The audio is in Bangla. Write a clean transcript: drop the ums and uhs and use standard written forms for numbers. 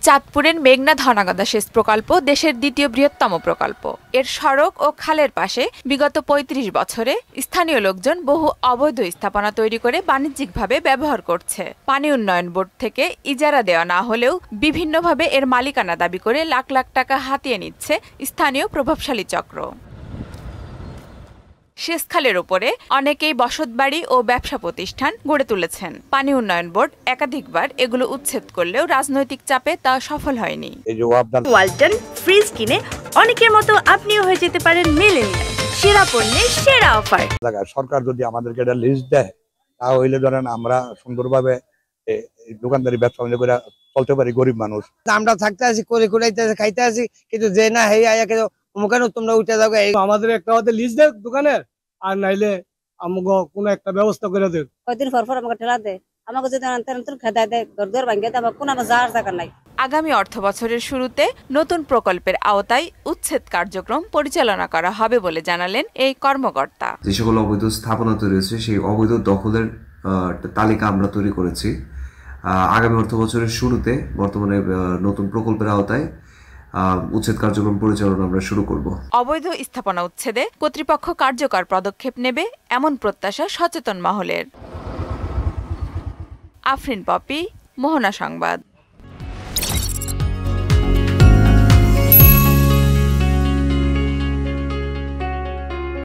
চাঁদপুরের মেঘনা ধনাগদা সেচ প্রকল্প দেশের দ্বিতীয় বৃহত্তম প্রকল্প। এর সড়ক ও খালের পাশে বিগত ৩৫ বছরে স্থানীয় লোকজন বহু অবৈধ স্থাপনা তৈরি করে বাণিজ্যিকভাবে ব্যবহার করছে। পানি উন্নয়ন বোর্ড থেকে ইজারা দেওয়া না হলেও বিভিন্নভাবে এর মালিকানা দাবি করে লাখ লাখ টাকা হাতিয়ে নিচ্ছে স্থানীয় প্রভাবশালী চক্র। সেচখালের ওপরে অনেকেই বসতবাড়ি ও ব্যবসা প্রতিষ্ঠান গড়ে তুলেছেন। পানি উন্নয়ন বোর্ড একাধিকবার এগুলো উচ্ছেদ করলেও রাজনৈতিক চাপে তা সফল হয়নি। ওয়ালটন ফ্রিজ কিনে অনেকের মতো আপনিও হয়ে যেতে পারেন মিলেনিয়াল। সেরা পণ্যের সেরা অফার। সরকার যদি আমাদেরকে একটা লিস্ট দেয় তাহলে ধরেন আমরা সুন্দরভাবে দোকানদারি ব্যবসা করে চলতে পারি। গরিব মানুষ আমরা থাকতে আছি, করে খাইতে আছি, কিন্তু যে না হে আয়া তোমরা উঠে যাও। আমাদের একটা লিস্ট দেয় দোকানের, আর নাইলে আমাকে কোনো একটা ব্যবস্থা করে দেয়। কয়দিন পর আমাকে ঠেলা দেয়, আমাকে যদি খেদায় দেয়, ঘর ভাঙিয়ে দেয়, কোনো যাওয়ার জায়গা নাই। আগামী অর্থবছরের শুরুতে নতুন প্রকল্পের আওতায় উচ্ছেদ কার্যক্রম পরিচালনা করা হবে বলে জানালেন এই কর্মকর্তা। যে সকল অবৈধ স্থাপনা তৈরি হয়েছে সেই অবৈধ দখলের তালিকা আমরা তৈরি করেছি। আগামী অর্থবছরের শুরুতে বর্তমানে নতুন প্রকল্পের আওতায় উচ্ছেদ কার্যক্রম পরিচালনা আমরা শুরু করব। অবৈধ স্থাপনা উচ্ছেদে কর্তৃপক্ষ কার্যকর পদক্ষেপ নেবে এমন প্রত্যাশা সচেতন মহলের। আফরিন পপি, মোহনা সংবাদ।